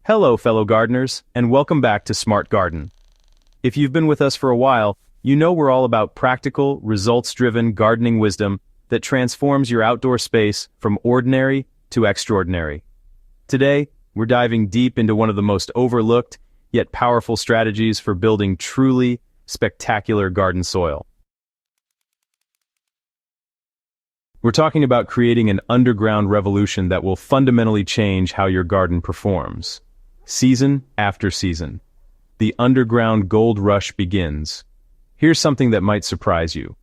Hello, fellow gardeners, and welcome back to Smart Garden. If you've been with us for a while, you know we're all about practical, results-driven gardening wisdom that transforms your outdoor space from ordinary to extraordinary. Today, we're diving deep into one of the most overlooked, yet powerful strategies for building truly spectacular garden soil. We're talking about creating an underground revolution that will fundamentally change how your garden performs. Season after season, the underground gold rush begins. Here's something that might surprise you.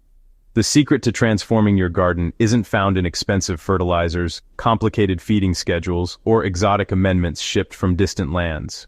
The secret to transforming your garden isn't found in expensive fertilizers, complicated feeding schedules, or exotic amendments shipped from distant lands.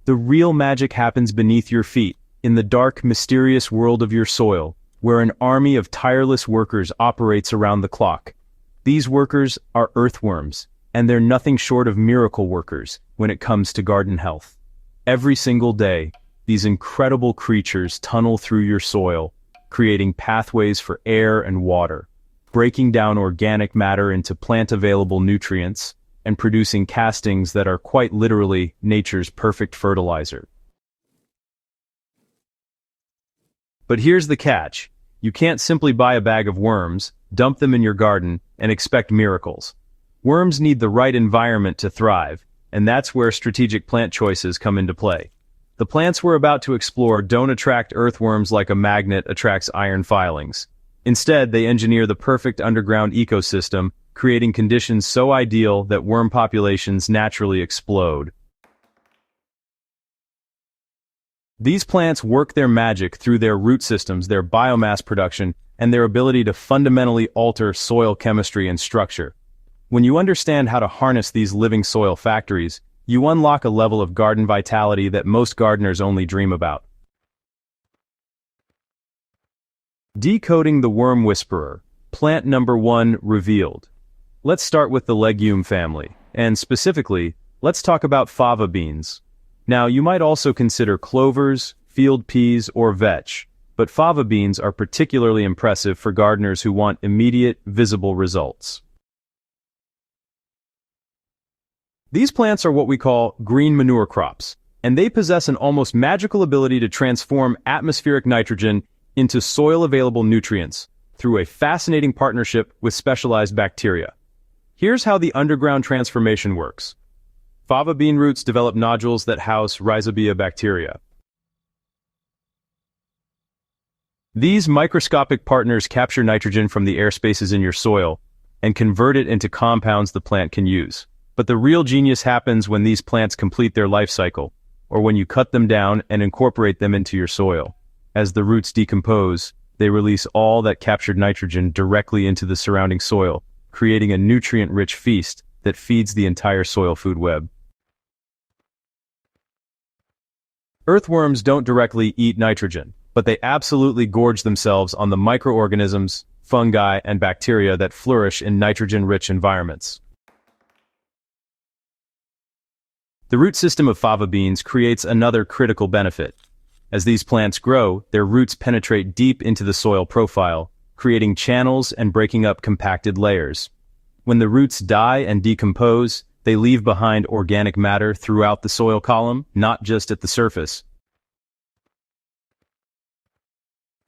The real magic happens beneath your feet, in the dark, mysterious world of your soil, where an army of tireless workers operates around the clock. These workers are earthworms, and they're nothing short of miracle workers when it comes to garden health. Every single day, these incredible creatures tunnel through your soil, creating pathways for air and water, breaking down organic matter into plant-available nutrients, and producing castings that are quite literally nature's perfect fertilizer. But here's the catch. You can't simply buy a bag of worms, dump them in your garden, and expect miracles. Worms need the right environment to thrive, and that's where strategic plant choices come into play. The plants we're about to explore don't attract earthworms like a magnet attracts iron filings. Instead, they engineer the perfect underground ecosystem, creating conditions so ideal that worm populations naturally explode. These plants work their magic through their root systems, their biomass production, and their ability to fundamentally alter soil chemistry and structure. When you understand how to harness these living soil factories, you unlock a level of garden vitality that most gardeners only dream about. Decoding the worm whisperer, plant number 1 revealed. Let's start with the legume family, and specifically, let's talk about fava beans. Now, you might also consider clovers, field peas, or vetch, but fava beans are particularly impressive for gardeners who want immediate, visible results. These plants are what we call green manure crops, and they possess an almost magical ability to transform atmospheric nitrogen into soil-available nutrients through a fascinating partnership with specialized bacteria. Here's how the underground transformation works. Fava bean roots develop nodules that house rhizobia bacteria. These microscopic partners capture nitrogen from the air spaces in your soil and convert it into compounds the plant can use. But the real genius happens when these plants complete their life cycle, or when you cut them down and incorporate them into your soil. As the roots decompose, they release all that captured nitrogen directly into the surrounding soil, creating a nutrient-rich feast that feeds the entire soil food web. Earthworms don't directly eat nitrogen, but they absolutely gorge themselves on the microorganisms, fungi, and bacteria that flourish in nitrogen-rich environments. The root system of fava beans creates another critical benefit. As these plants grow, their roots penetrate deep into the soil profile, creating channels and breaking up compacted layers. When the roots die and decompose, they leave behind organic matter throughout the soil column, not just at the surface.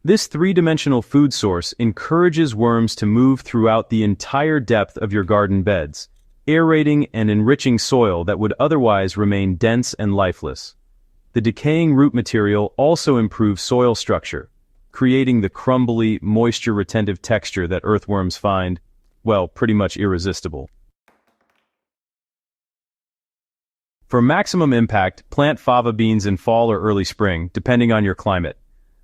This three-dimensional food source encourages worms to move throughout the entire depth of your garden beds, aerating and enriching soil that would otherwise remain dense and lifeless. The decaying root material also improves soil structure, creating the crumbly, moisture-retentive texture that earthworms find, well, pretty much irresistible. For maximum impact, plant fava beans in fall or early spring, depending on your climate.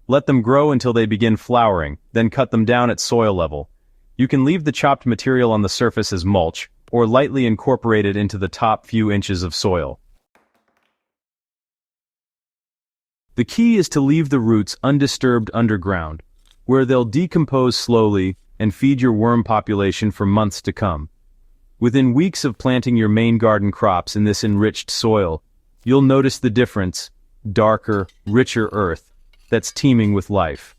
Let them grow until they begin flowering, then cut them down at soil level. You can leave the chopped material on the surface as mulch, or lightly incorporate it into the top few inches of soil. The key is to leave the roots undisturbed underground, where they'll decompose slowly and feed your worm population for months to come. Within weeks of planting your main garden crops in this enriched soil, you'll notice the difference: darker, richer earth that's teeming with life.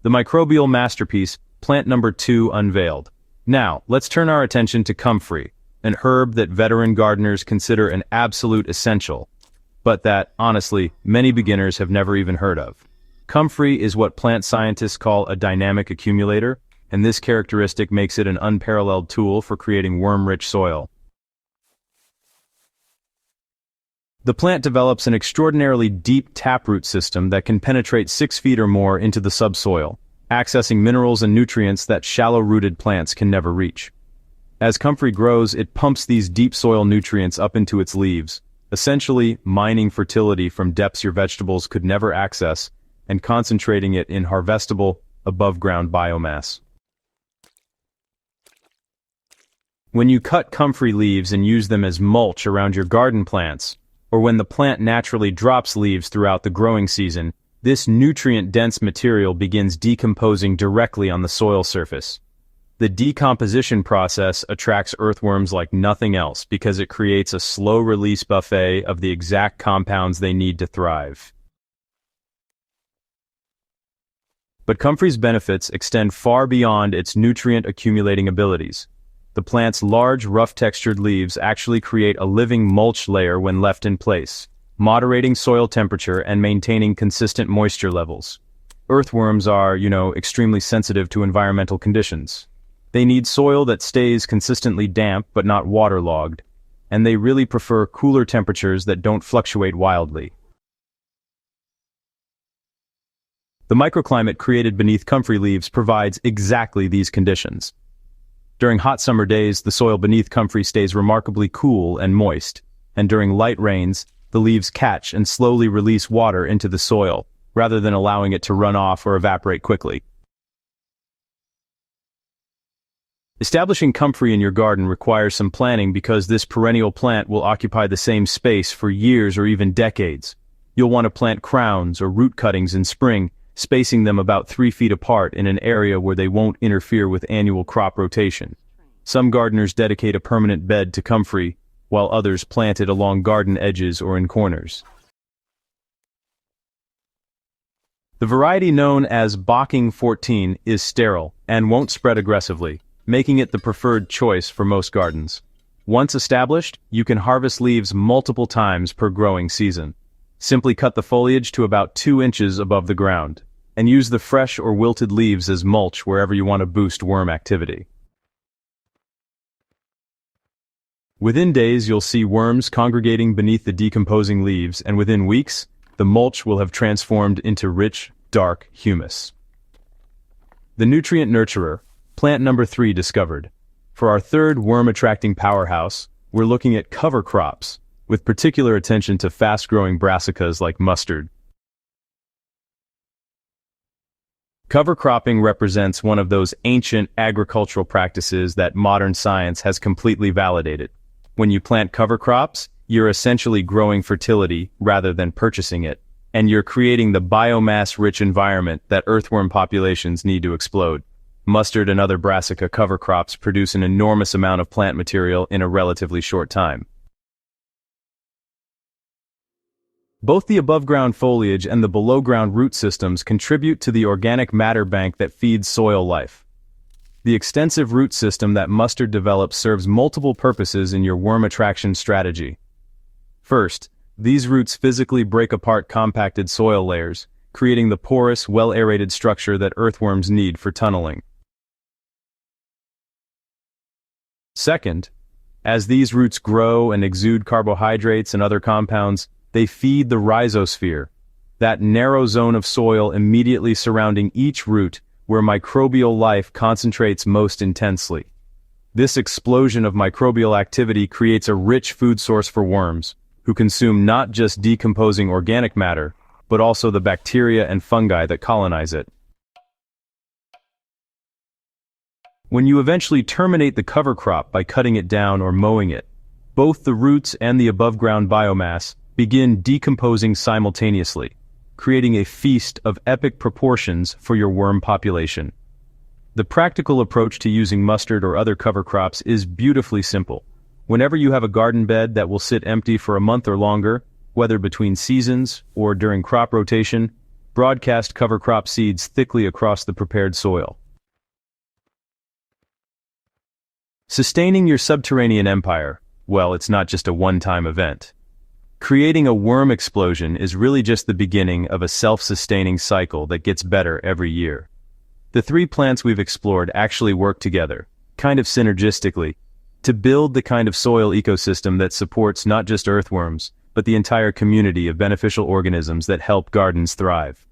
The microbial masterpiece, plant number 2 unveiled. Now, let's turn our attention to comfrey, an herb that veteran gardeners consider an absolute essential, but that, honestly, many beginners have never even heard of. Comfrey is what plant scientists call a dynamic accumulator, and this characteristic makes it an unparalleled tool for creating worm-rich soil. The plant develops an extraordinarily deep taproot system that can penetrate 6 feet or more into the subsoil, accessing minerals and nutrients that shallow-rooted plants can never reach. As comfrey grows, it pumps these deep soil nutrients up into its leaves, essentially mining fertility from depths your vegetables could never access and concentrating it in harvestable, above-ground biomass. When you cut comfrey leaves and use them as mulch around your garden plants, or when the plant naturally drops leaves throughout the growing season, this nutrient-dense material begins decomposing directly on the soil surface. The decomposition process attracts earthworms like nothing else because it creates a slow-release buffet of the exact compounds they need to thrive. But comfrey's benefits extend far beyond its nutrient-accumulating abilities. The plant's large, rough-textured leaves actually create a living mulch layer when left in place, moderating soil temperature and maintaining consistent moisture levels. Earthworms are, extremely sensitive to environmental conditions. They need soil that stays consistently damp but not waterlogged, and they really prefer cooler temperatures that don't fluctuate wildly. The microclimate created beneath comfrey leaves provides exactly these conditions. During hot summer days, the soil beneath comfrey stays remarkably cool and moist, and during light rains, the leaves catch and slowly release water into the soil, rather than allowing it to run off or evaporate quickly. Establishing comfrey in your garden requires some planning because this perennial plant will occupy the same space for years or even decades. You'll want to plant crowns or root cuttings in spring, spacing them about 3 feet apart in an area where they won't interfere with annual crop rotation. Some gardeners dedicate a permanent bed to comfrey, while others plant it along garden edges or in corners. The variety known as Bocking 14 is sterile and won't spread aggressively, making it the preferred choice for most gardens. Once established, you can harvest leaves multiple times per growing season. Simply cut the foliage to about 2 inches above the ground, and use the fresh or wilted leaves as mulch wherever you want to boost worm activity. Within days, you'll see worms congregating beneath the decomposing leaves, and within weeks, the mulch will have transformed into rich, dark humus. The nutrient nurturer, plant number 3 discovered. For our third worm-attracting powerhouse, we're looking at cover crops, with particular attention to fast-growing brassicas like mustard. Cover cropping represents one of those ancient agricultural practices that modern science has completely validated. When you plant cover crops, you're essentially growing fertility rather than purchasing it, and you're creating the biomass-rich environment that earthworm populations need to explode. Mustard and other brassica cover crops produce an enormous amount of plant material in a relatively short time. Both the above-ground foliage and the below-ground root systems contribute to the organic matter bank that feeds soil life. The extensive root system that mustard develops serves multiple purposes in your worm attraction strategy. First, these roots physically break apart compacted soil layers, creating the porous, well-aerated structure that earthworms need for tunneling. Second, as these roots grow and exude carbohydrates and other compounds, they feed the rhizosphere, that narrow zone of soil immediately surrounding each root where microbial life concentrates most intensely. This explosion of microbial activity creates a rich food source for worms, who consume not just decomposing organic matter, but also the bacteria and fungi that colonize it. When you eventually terminate the cover crop by cutting it down or mowing it, both the roots and the above-ground biomass begin decomposing simultaneously, creating a feast of epic proportions for your worm population. The practical approach to using mustard or other cover crops is beautifully simple. Whenever you have a garden bed that will sit empty for a month or longer, whether between seasons or during crop rotation, broadcast cover crop seeds thickly across the prepared soil. Sustaining your subterranean empire, well, it's not just a one-time event. Creating a worm explosion is really just the beginning of a self-sustaining cycle that gets better every year. The three plants we've explored actually work together, kind of synergistically, to build the kind of soil ecosystem that supports not just earthworms, but the entire community of beneficial organisms that help gardens thrive.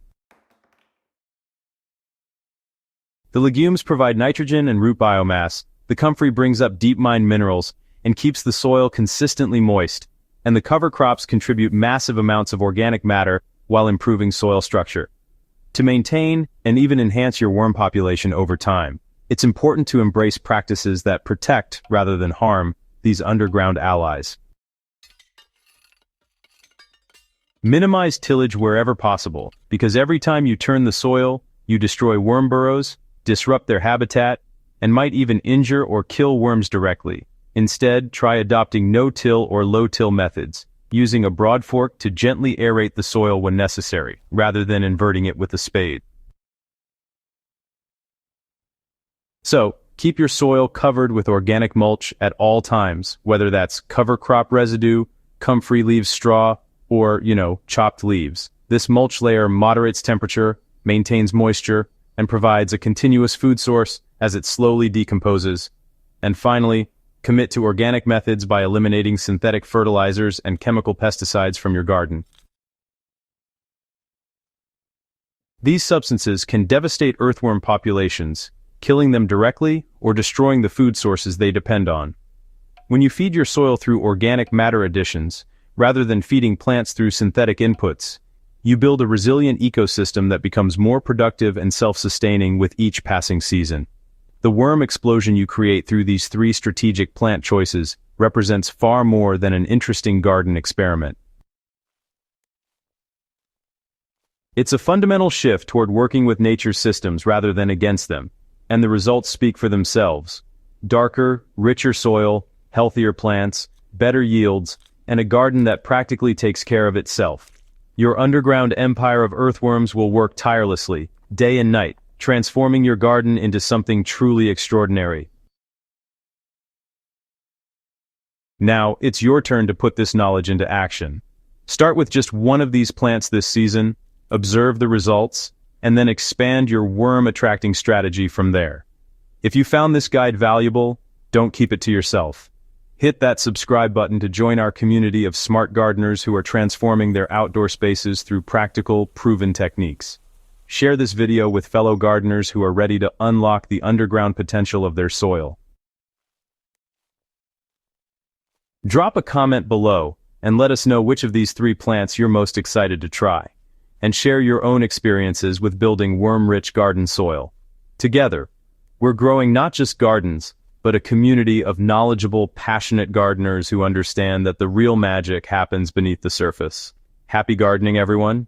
The legumes provide nitrogen and root biomass, the comfrey brings up deep-mine minerals and keeps the soil consistently moist, and the cover crops contribute massive amounts of organic matter while improving soil structure. To maintain and even enhance your worm population over time, it's important to embrace practices that protect rather than harm these underground allies. Minimize tillage wherever possible, because every time you turn the soil, you destroy worm burrows, disrupt their habitat, and might even injure or kill worms directly. Instead, try adopting no-till or low-till methods, using a broad fork to gently aerate the soil when necessary, rather than inverting it with a spade. So, keep your soil covered with organic mulch at all times, whether that's cover crop residue, comfrey leaves straw, or, chopped leaves. This mulch layer moderates temperature, maintains moisture, and provides a continuous food source as it slowly decomposes. And finally, commit to organic methods by eliminating synthetic fertilizers and chemical pesticides from your garden. These substances can devastate earthworm populations, killing them directly or destroying the food sources they depend on. When you feed your soil through organic matter additions, rather than feeding plants through synthetic inputs, you build a resilient ecosystem that becomes more productive and self-sustaining with each passing season. The worm explosion you create through these three strategic plant choices represents far more than an interesting garden experiment. It's a fundamental shift toward working with nature's systems rather than against them, and the results speak for themselves. Darker, richer soil, healthier plants, better yields, and a garden that practically takes care of itself. Your underground empire of earthworms will work tirelessly, day and night, transforming your garden into something truly extraordinary. Now, it's your turn to put this knowledge into action. Start with just one of these plants this season, observe the results, and then expand your worm-attracting strategy from there. If you found this guide valuable, don't keep it to yourself. Hit that subscribe button to join our community of smart gardeners who are transforming their outdoor spaces through practical, proven techniques. Share this video with fellow gardeners who are ready to unlock the underground potential of their soil. Drop a comment below and let us know which of these three plants you're most excited to try, and share your own experiences with building worm-rich garden soil. Together, we're growing not just gardens, but a community of knowledgeable, passionate gardeners who understand that the real magic happens beneath the surface. Happy gardening, everyone!